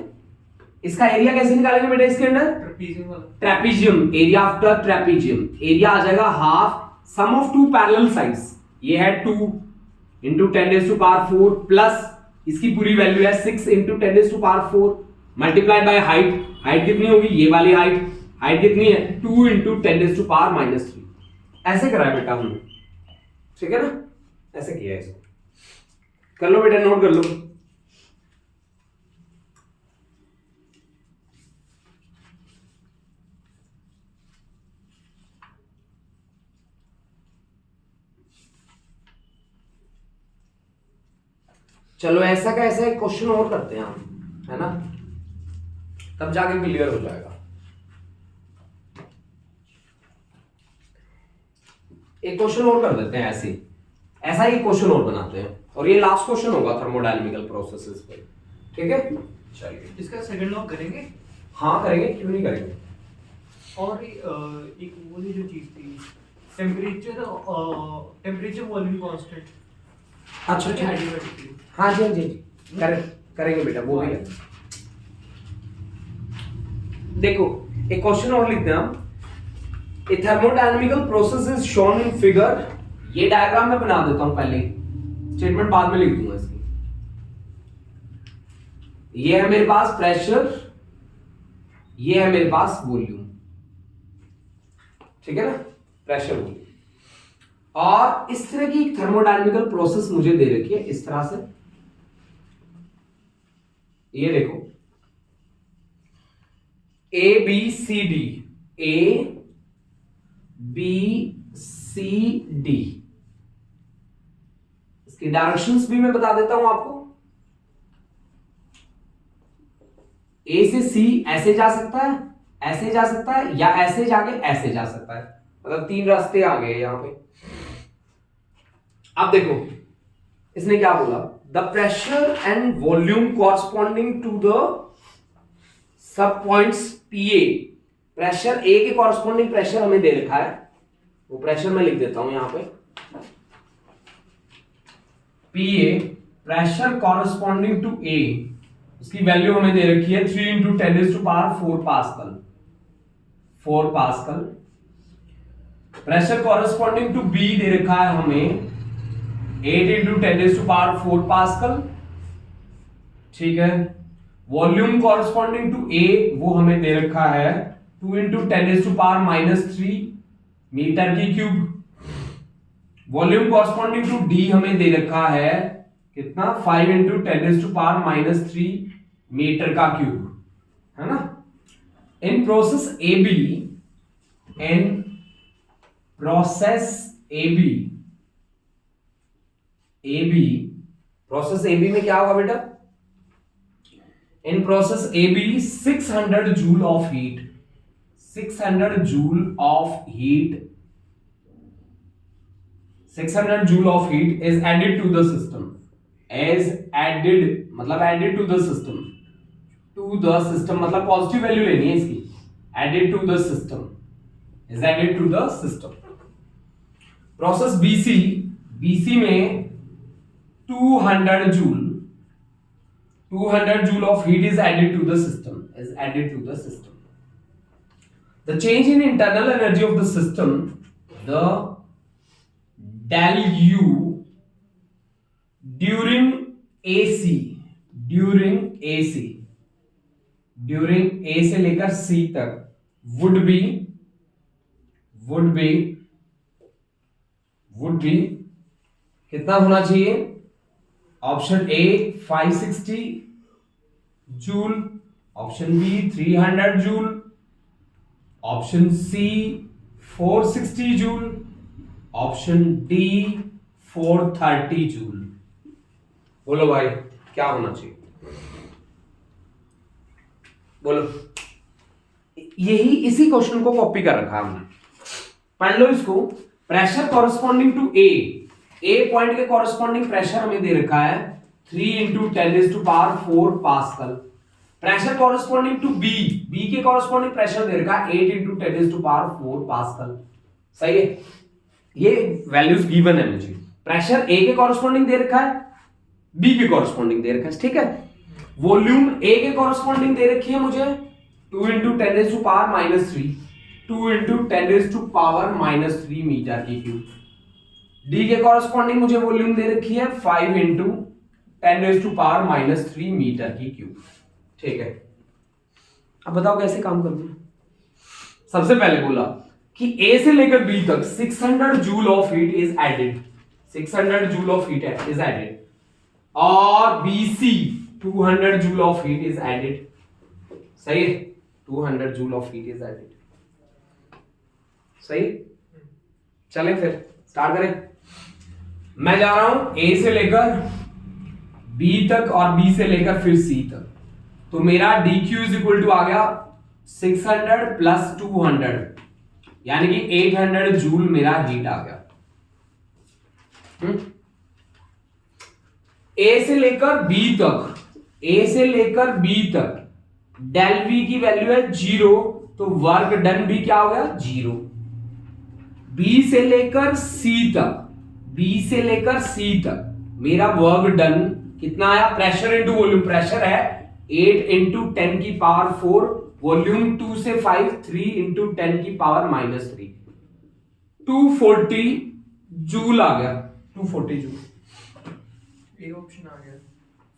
इसका एरिया कैसे निकालेंगे बेटा इसके अंदर, ट्रेपीजियम वाला, trapezium, area of the trapezium, area आ जाएगा half sum of two parallel sides, ये है 2 इंटू 10⁴ प्लस इसकी पूरी वैल्यू है 6 into 10⁴ multiply by height, height कितनी होगी, ये वाली हाइट, हाइट कितनी है 2 इंटू 10⁻⁻3, ऐसे करा है बेटा हमने, ठीक है ना, ऐसे किया है इसको, कर लो बेटा, नोट कर लो। चलो ऐसा का ऐसा एक क्वेश्चन और करते हैं हम, है ना, तब जाके क्लियर हो जाएगा। एक क्वेश्चन और कर देते हैं ऐसे, ऐसा ही क्वेश्चन और बनाते हैं, और ये लास्ट क्वेश्चन होगा थर्मोडायनामिकल प्रोसेसेस पे, ठीक है, चलिए इसका सेकंड लॉ करेंगे। हाँ करेंगे, क्यों नहीं करेंगे। और एक वो जो चीज थी, टेम्परेचर वॉल्यूम कांस्टेंट, अच्छा ठीक है, हाँ जी हाँ जी करेंगे बेटा, वो भी है। देखो एक क्वेश्चन और लिखते हैं हम, A thermodynamical process is shown in figure, ये डायग्राम मैं बना देता हूं पहले, स्टेटमेंट बाद में लिख दूंगा इसकी। ये है मेरे पास प्रेशर, ये है मेरे पास वॉल्यूम, ठीक है ना, प्रेशर वॉल्यूम, और इस तरह की एक थर्मोडायनामिकल प्रोसेस मुझे दे रखी है इस तरह से, ये देखो A B C D, A B C D, इसकी डायरेक्शंस भी मैं बता देता हूं आपको। ए से सी ऐसे जा सकता है, ऐसे जा सकता है, या ऐसे जाके ऐसे जा सकता है, मतलब 3 रास्ते आ गए यहां पे। अब देखो इसने क्या बोला, the pressure and volume corresponding to the सब points P A, pressure A के कॉरस्पॉन्डिंग प्रेशर हमें दे रखा है, वो प्रेशर मैं लिख देता हूं यहां पे, P A pressure corresponding to A, उसकी वैल्यू हमें दे रखी है 3 into 10⁴ pascal, 4 pascal. Pressure corresponding to B दे रखा है हमें 8 इंटू 10⁴ पास्कल, ठीक है। वॉल्यूम कॉरस्पॉन्डिंग टू ए वो हमें दे रखा है 2 इंटू 10⁻³ मीटर की cube. Volume corresponding to D हमें दे रखा है कितना, 5 इंटू 10⁻³ मीटर का क्यूब, है ना। In process A B, in process A B, A B, process A B में क्या होगा बेटा, in process A B 600 joule of heat, 600 joule of heat, 600 joule of heat is added to the system, is added मतलब added to the system, to the system मतलब positive value लेनी है इसकी, added to the system, is added to the system। Process BC, BC में 200 joule, 200 joule of heat is added to the system, is added to the system। The change in internal energy of the system, the del U during AC, during AC, during A से लेकर C तक would be कितना होना चाहिए, option A 560 joule, option B 300 joule, option C 460 joule, option D 430 joule. बोलो भाई क्या होना चाहिए, बोलो। यही इसी क्वेश्चन को कॉपी कर रखा हमने, पढ़ लो इसको। Pressure corresponding to A point के कॉरस्पॉन्डिंग प्रेशर हमें दे रखा है 3 × 10⁴ pascal. Pressure corresponding to B के कॉरस्पॉन्डिंग प्रेशर दे रखा है 8 × 10⁴ पास्कल। सही है, ये वैल्यूज गिवन है मुझे। प्रेशर ए के कॉरस्पॉन्डिंग दे रखा है, बी के कॉरस्पॉन्डिंग दे रखा है, ठीक है। वॉल्यूम ए के कॉरस्पॉन्डिंग दे रखी है मुझे 2 × 10⁻³ 2 × 10⁻³ मीटर की क्यूब। डी के कॉरस्पॉन्डिंग मुझे वॉल्यूम दे रखी है 5 × 10⁻³ मीटर की क्यूब, ठीक है। अब बताओ कैसे काम करना है। सबसे पहले बोला कि ए से लेकर बी तक 600 joule of heat is added, 600 joule of heat is added, और BC 200 joule of heat is added. सही है, 200 joule of heat is added. सही, चलें फिर स्टार्ट करें। मैं जा रहा हूं ए से लेकर बी तक और बी से लेकर फिर सी तक, तो मेरा dq इज इक्वल टू आ गया 600 + 200 यानी कि 800 जूल मेरा हीट आ गया। ए से लेकर बी तक, ए से लेकर बी तक डेल v की वैल्यू है 0, तो वर्क डन भी क्या हो गया 0। बी से लेकर सी तक, बी से लेकर सी तक मेरा वर्क डन कितना आया, प्रेशर इनटू वॉल्यूम, प्रेशर है 8 × 10⁴, वॉल्यूम 2 से 5 3 × 10⁻³ 240 जूल आ गया, 240 जूल। ए ऑप्शन आ गया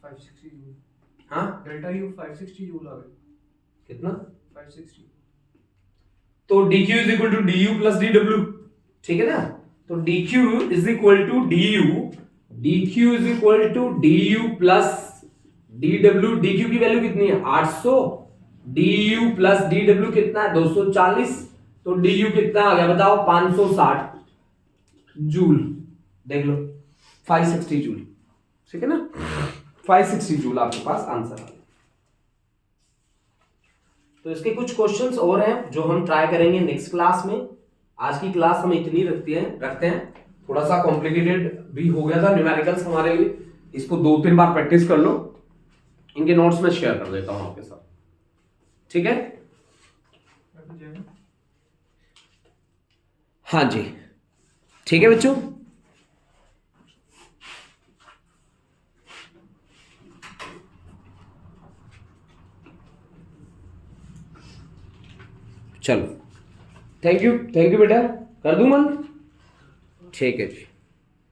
560 जूल। हाँ, डेल्टा यू 560 जूल आ गया। कितना 560। तो dq is equal to du plus dw, ठीक है ना। तो dq is equal to du, dq is equal to du plus dw। dq की वैल्यू कितनी है 800, du प्लस dw कितना है 240, तो du कितना आ गया बताओ 560 जूल। देख लो 560 जूल, ठीक है ना, 560 जूल आपके पास आंसर आ गया। तो इसके कुछ क्वेश्चंस और हैं जो हम ट्राई करेंगे नेक्स्ट क्लास में। आज की क्लास हम इतनी रखते हैं। थोड़ा सा कॉम्प्लिकेटेड भी हो गया था न्यूमेरिकल्स हमारे लिए, इसको 2-3 बार प्रैक्टिस कर लो। इनके नोट्स में शेयर कर देता हूं आपके साथ, ठीक है। हाँ जी, ठीक है बच्चों। चलो, थैंक यू बेटा, कर दूं मन, ठीक है जी।